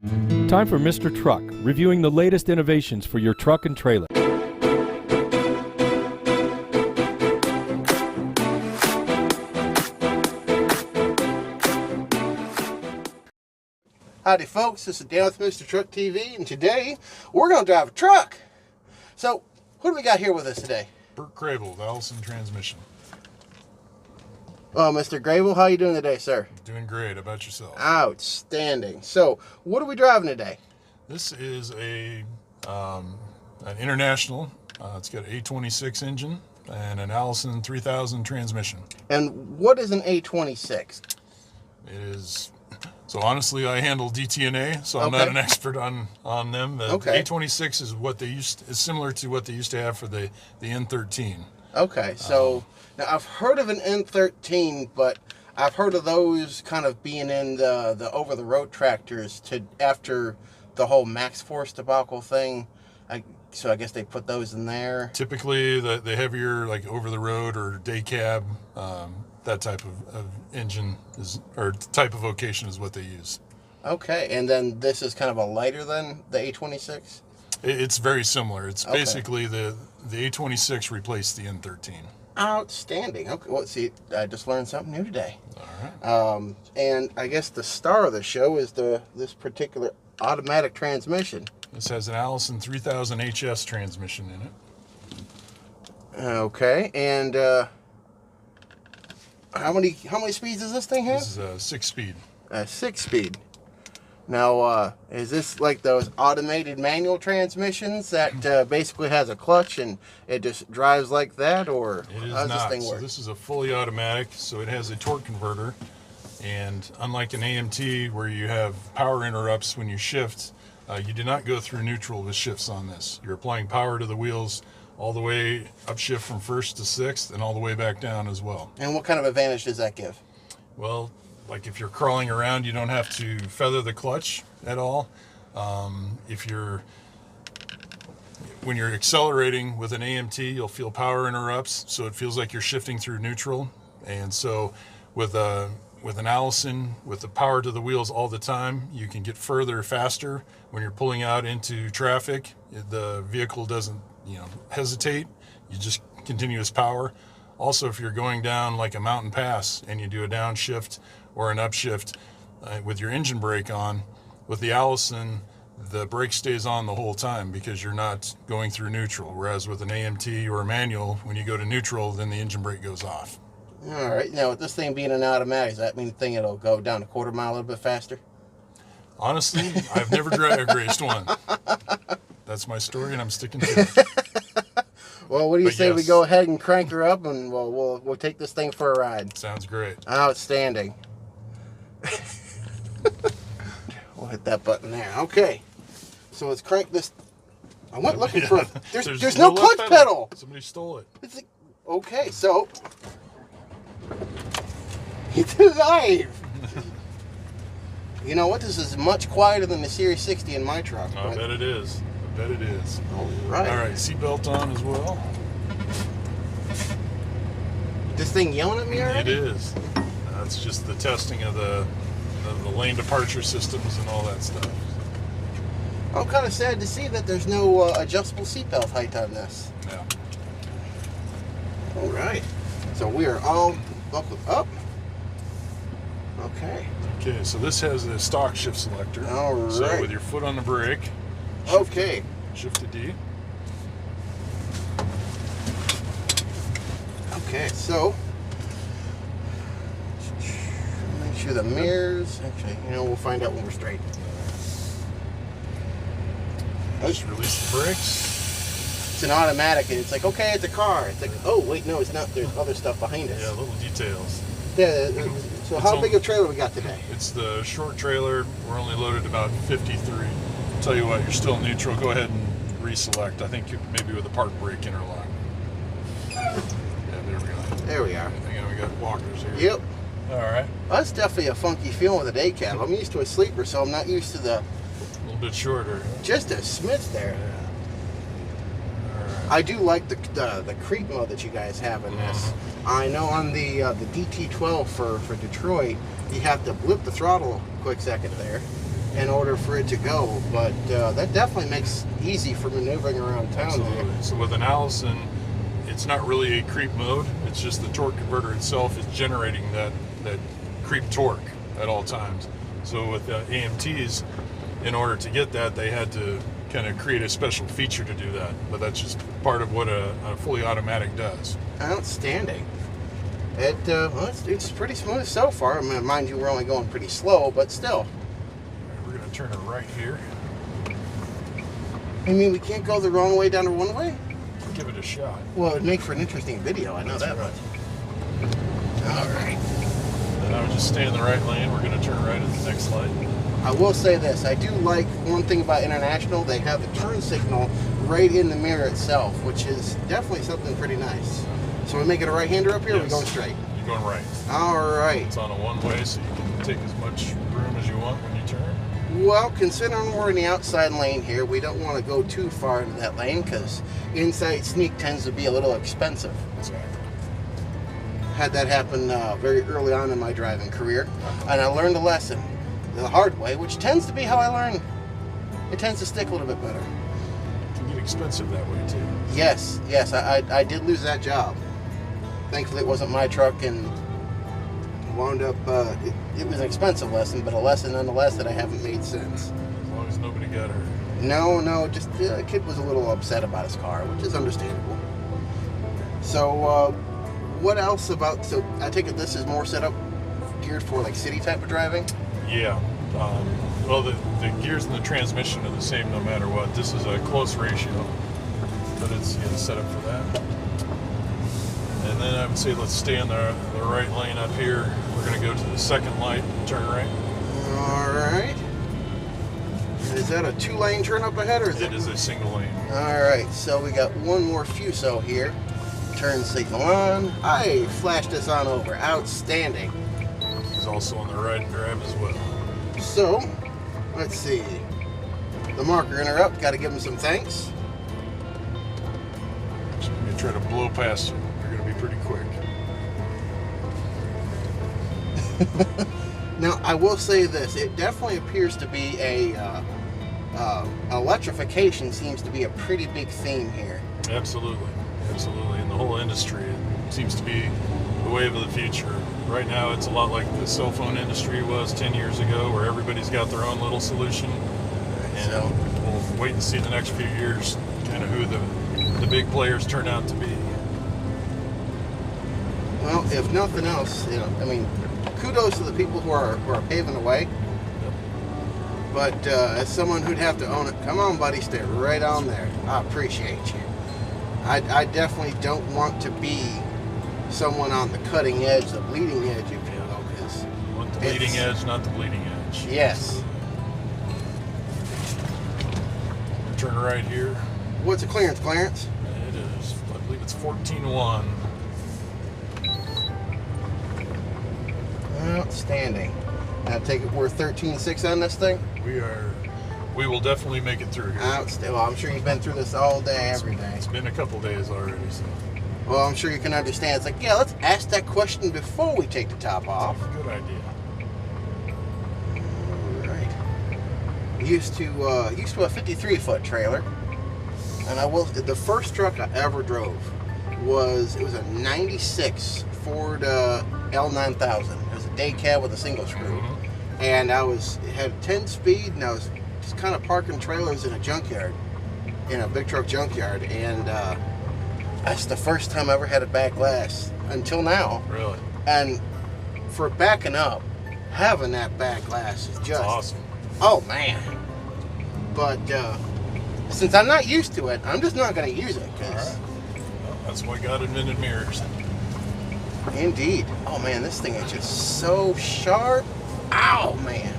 Time for Mr. Truck, reviewing the latest innovations for your truck and trailer. Howdy folks, this is Dan with Mr. Truck TV, and today we're going to drive a truck. So, who do we got here with us today? Bert Crable with Allison Transmission. Well, Mr. Grable, how you doing today, sir? Doing great. How about yourself? Outstanding. So, what are we driving today? This is an International. It's got an A26 engine and an Allison 3000 transmission. And what is an A26? It is... So honestly, I handle DTNA, so I'm not an expert on them. The A26 is what they is similar to what they used to have for the N13. Okay, so now I've heard of an N13, but I've heard of those kind of being in the over-the-road tractors after the whole Max Force debacle thing. So I guess they put those in there. Typically, the heavier, like over-the-road or day cab, that type of engine or type of vocation is what they use. Okay, and then this is kind of a lighter than the A26? It's very similar. It's basically the A26 replaced the N13. Outstanding. Okay, well, see, I just learned something new today. All right. And I guess the star of the show is this particular automatic transmission. This has an Allison 3000 HS transmission in it. Okay, and how many speeds does this thing have? This is a 6-speed. A 6-speed. Now, is this like those automated manual transmissions that basically has a clutch and it just drives like that, or how does this thing work? So this is a fully automatic, so it has a torque converter, and unlike an AMT where you have power interrupts when you shift, you do not go through neutral with shifts on this. You're applying power to the wheels all the way upshift from 1st to 6th and all the way back down as well. And what kind of advantage does that give? Well, like if you're crawling around, you don't have to feather the clutch at all. When you're accelerating with an AMT, you'll feel power interrupts, so it feels like you're shifting through neutral. And so with an Allison, with the power to the wheels all the time, you can get further faster. When you're pulling out into traffic, the vehicle doesn't hesitate. You just continuous power. Also, if you're going down like a mountain pass and you do a downshift or an upshift with your engine brake on, with the Allison, the brake stays on the whole time because you're not going through neutral. Whereas with an AMT or a manual, when you go to neutral, then the engine brake goes off. All right. Now, with this thing being an automatic, does that mean it'll go down a quarter mile a little bit faster? Honestly, I've never drag raced one. That's my story, and I'm sticking to it. Well, what do you say we go ahead and crank her up, and we'll take this thing for a ride? Sounds great. Outstanding. We'll hit that button there. Okay. So let's crank this. I went looking for. There's no clutch pedal. Somebody stole it. Okay, so it's alive. You know what? This is much quieter than the Series 60 in my truck. I bet it is. I bet it is. All right. All right, seatbelt on as well. This thing yelling at me already? It is. That's just the testing of the lane departure systems and all that stuff. I'm kind of sad to see that there's no adjustable seatbelt height on this. Yeah. All right. So we are all buckled up. Okay. Okay, so this has a stock shift selector. All right. So with your foot on the brake. Shift to D. Okay, so make sure the mirrors. Actually, we'll find out when we're straight. Just release the brakes. It's an automatic, and it's like, okay, it's a car. It's like, oh wait, no, it's not. There's other stuff behind us. Yeah, little details. Yeah. So how big a trailer we got today? It's the short trailer. We're only loaded about 53. I'll tell you what, you're still neutral. Go ahead and reselect. I think maybe with a park brake interlock. Yeah, there we go. There we are. We got walkers here. Yep. All right. Well, that's definitely a funky feeling with a day cab. I'm used to a sleeper, so I'm not used to a little bit shorter. Just a smidge there. Yeah. I do like the creep mode that you guys have in this. I know on the DT12 for Detroit, you have to blip the throttle a quick second there, in order for it to go. But that definitely makes easy for maneuvering around town. Absolutely. There. So with an Allison, it's not really a creep mode. It's just the torque converter itself is generating that creep torque at all times. So with the AMTs, in order to get that, they had to kind of create a special feature to do that. But that's just part of what a fully automatic does. Outstanding. It's pretty smooth so far. I mean, mind you, we're only going pretty slow, but still. All right, we're going to turn it right here. You mean we can't go the wrong way down to one way? Give it a shot. Well, it'd make for an interesting video. I know That's that right. much. All right. And I would just stay in the right lane. We're going to turn right at the next light. I will say this. I do like one thing about International. They have the turn signal right in the mirror itself, which is definitely something pretty nice. So we making a right-hander up here, or we going straight? You're going right. All right. It's on a one-way, so you can take as much room as you want when you turn. Well, considering we're in the outside lane here, we don't want to go too far into that lane because inside sneak tends to be a little expensive. Exactly. Had that happen very early on in my driving career, and I learned a lesson the hard way, which tends to be how I learn. It tends to stick a little bit better. It can get expensive that way, too. Yes, I did lose that job. Thankfully, it wasn't my truck, and wound up, it was an expensive lesson, but a lesson nonetheless that I haven't made since. As long as nobody got hurt. No, just the kid was a little upset about his car, which is understandable. So, what else about, so I take it this is more set up, geared for like city type of driving? Yeah. Well, the gears and the transmission are the same no matter what. This is a close ratio, but it's set up for that. And then I would say let's stay in the right lane up here. We're going to go to the second light and turn right. All right. Is that a 2-lane turn up ahead, or is It is a single lane. All right, so we got one more Fuso here. Turn signal on. I flashed this on over. Outstanding. He's also on the right drive as well. So, let's see. The marker interrupt. Got to give him some thanks. So I'm going to try to blow past you. You're going to be pretty quick. Now, I will say this. It definitely appears to be electrification seems to be a pretty big theme here. Absolutely. In the whole industry, it seems to be the wave of the future. Right now, it's a lot like the cell phone industry was 10 years ago, where everybody's got their own little solution. And So, we'll wait and see the next few years kind of who the big players turn out to be. well, if nothing else, I mean, kudos to the people who are paving the way. But as someone who'd have to own it, come on, buddy, stay right on there. I appreciate you. I definitely don't want to be someone on the cutting edge, the bleeding edge, if you will. Because You want the leading edge, not the bleeding edge. yes. Turn right here. What's a clearance, Clarence? It is, I believe it's 14.1. Outstanding. Now take it we're 13.6 on this thing? We will definitely make it through here. Outstanding. Well, I'm sure you've been through this all day, every day. It's been a couple days already, so Well, I'm sure you can understand. It's like, yeah, let's ask that question before we take the top off. good idea. Right. Used to a 53-foot trailer, and the first truck I ever drove was a '96 Ford L9000. It was a day cab with a single screw, and it had 10 speed, and I was just kind of parking trailers in a junkyard, in a big truck junkyard, and that's the first time I ever had a back glass until now. Really? And for backing up, having that back glass is That's just awesome. oh man. But since I'm not used to it, I'm just not going to use it. All right. Well, that's why God invented mirrors. Indeed. Oh man, this thing is just so sharp. Ow, man.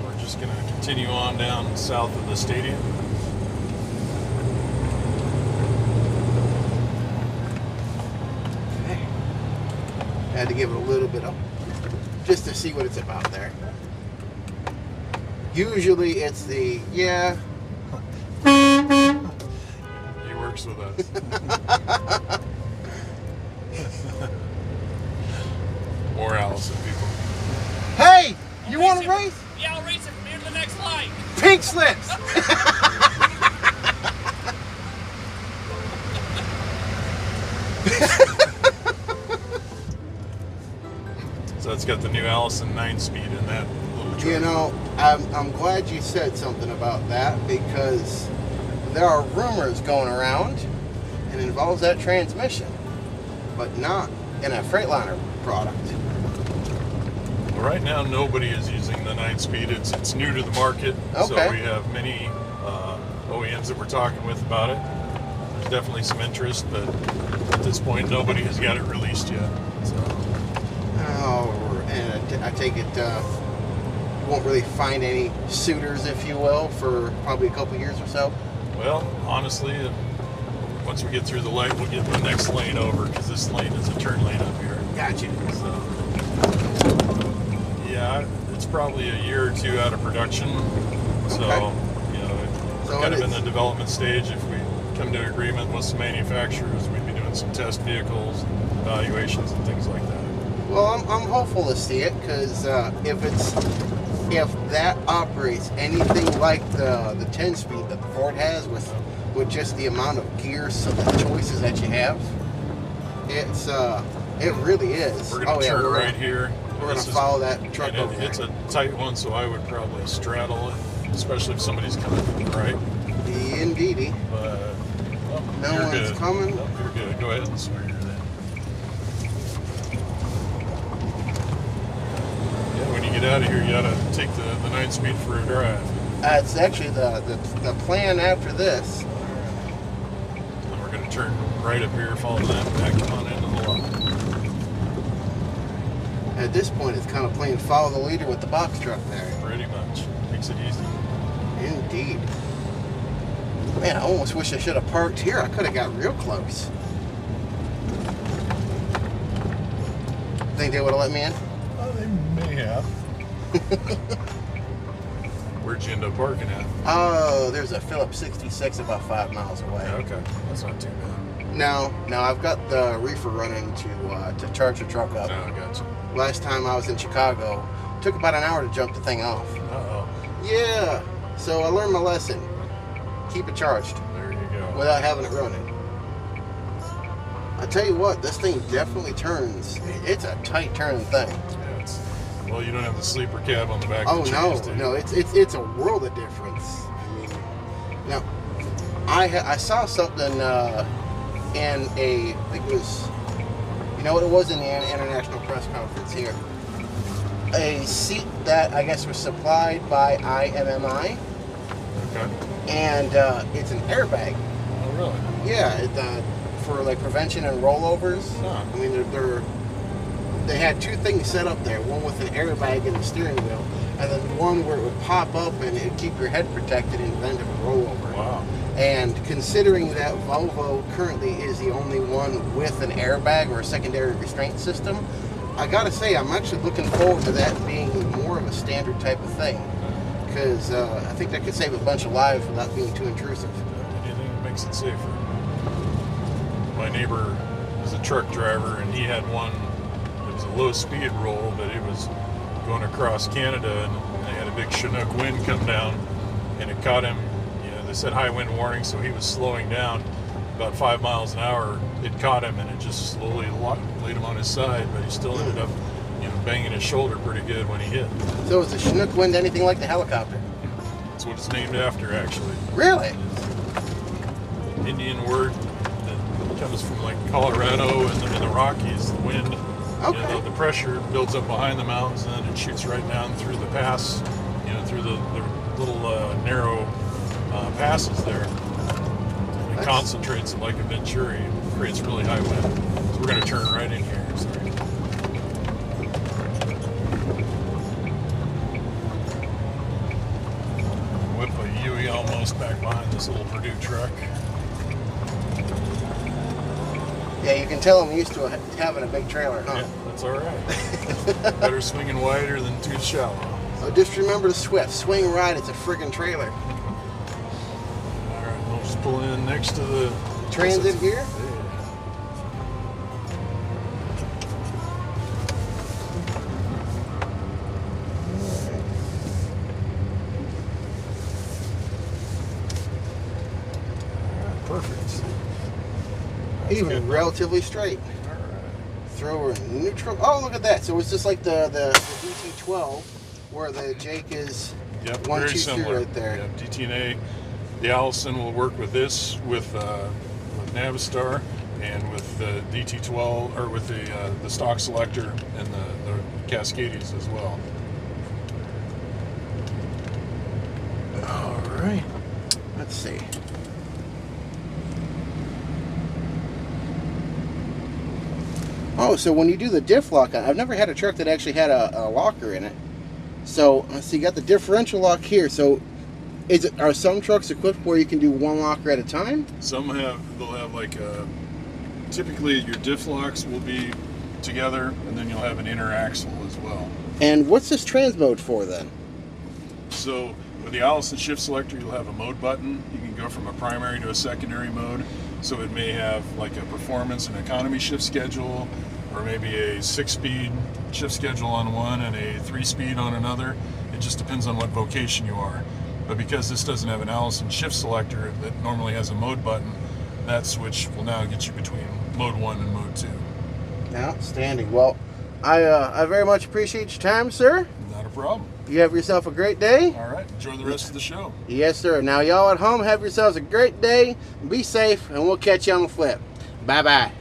We're just going to continue on down south of the stadium. Okay. Had to give it a little bit of, just to see what it's about there. Usually it's the, yeah. He works with us. More Allison, people. Hey, you want to race? Yeah, I'll race it from here to the next next light. Pink slips. So it's got the new Allison 9-speed in that little truck. You know, I'm glad you said something about that, because there are rumors going around and it involves that transmission, but not in a Freightliner product. Well, right now, nobody is using the 9-speed. It's new to the market, so Okay. we have many OEMs that we're talking with about it. There's definitely some interest, but at this point, nobody has got it released yet. So. Oh, and I take it you won't really find any suitors, if you will, for probably a couple years or so. Well, honestly, once we get through the light, we'll get the next lane over, because this lane is a turn lane up here. Gotcha. So, yeah, it's probably a year or two out of production. So, Okay. you know, So we're kind it of in is. the development stage. If we come to an agreement with some manufacturers, we'd be doing some test vehicles, evaluations, and things like that. Well, I'm hopeful to see it, because if that operates anything like the 10-speed that the Ford has, with just the amount of gears, some of the choices that you have, it really is. We're going to turn right here. We're going This to is- follow that truck and over there. It's a tight one, so I would probably straddle it, especially if somebody's coming from the right. Indeedy. But No you're one's good. coming. No, you're good. Go ahead and swear then. Yeah, when you get out of here, you gotta take the 9-speed for a drive. It's actually the plan after this. And we're gonna turn right up here, follow that back on into the lot. At this point, it's kind of playing follow the leader with the box truck there. Pretty much. Makes it easy. Indeed. Man, I almost wish I should have parked here. I could have got real close. Think they would have let me in? Oh, they may have. Where'd you end up parking at? Oh, there's a Phillips 66 about 5 miles away. Okay, that's not too bad. No, I've got the reefer running to charge the truck up. No, I got you. Last time I was in Chicago, took about an hour to jump the thing off. Uh-oh. Yeah, so I learned my lesson. Keep it charged There you go. without having it running. I tell you what, this thing definitely turns. It's a tight turning thing. Yeah, well, you don't have the sleeper cab on the back. Oh that you no, used to. no, it's a world of difference. I mean, now I saw something in I think it was, you know what it was in the international press conference here. A seat that I guess was supplied by IMMI, Okay. and it's an airbag. Oh, really? Yeah, for like prevention and rollovers. Huh. I mean, they had two things set up there. One with an airbag in the steering wheel, and then one where it would pop up and it'd keep your head protected in the event of a rollover. Wow. And considering that Volvo currently is the only one with an airbag or a secondary restraint system, I gotta say I'm actually looking forward to that being more of a standard type of thing, because I think that could save a bunch of lives without being too intrusive. Anything that makes it safer. My neighbor was a truck driver, and he had one. It was a low-speed roll, but it was going across Canada, and they had a big Chinook wind come down, and it caught him. You know, they said high wind warning, so he was slowing down about 5 miles an hour. It caught him, and it just slowly laid him on his side, but he still ended up, banging his shoulder pretty good when he hit. So is the Chinook wind anything like the helicopter? That's what it's named after, actually. Really? Indian word that comes from like Colorado and in the Rockies. The wind, Okay. the pressure builds up behind the mountains, and then it shoots right down through the pass, through the little narrow passes there. And it That's- concentrates it like a Venturi, and creates really high wind. So we're going to turn right in here. Sorry. Whip a Yui almost back behind this little Purdue truck. Yeah, you can tell I'm used to having a big trailer, huh? Yeah, that's all right. Better swinging wider than too shallow. So just remember the Swift. Swing right, it's a friggin' trailer. All right, we'll just pull in next to the Transit here? Yeah. Perfect. That's Even good. relatively straight. All right. Thrower neutral. Oh, look at that. So it's just like the DT12 where the Jake is Yep, 1, very 2, 3 similar. right there. Yep, DT&A. The Allison will work with this, with Navistar, and with the DT12, or with the stock selector and the Cascades as well. All right. Let's see. Oh, so when you do the diff lock, I've never had a truck that actually had a locker in it. So you got the differential lock here. So are some trucks equipped where you can do one locker at a time? Some they'll have like typically your diff locks will be together, and then you'll have an inner axle as well. And what's this trans mode for then? So with the Allison shift selector, you'll have a mode button. You can go from a primary to a secondary mode. So it may have like a performance and economy shift schedule, or maybe a 6-speed shift schedule on one and a 3-speed on another. It just depends on what vocation you are. But because this doesn't have an Allison shift selector that normally has a mode button, that switch will now get you between mode 1 and mode 2. Outstanding. Well, I very much appreciate your time, sir. Not a problem. You have yourself a great day. All right, enjoy the rest of the show. Yes, sir. Now, y'all at home, have yourselves a great day. Be safe, and we'll catch you on the flip. Bye-bye.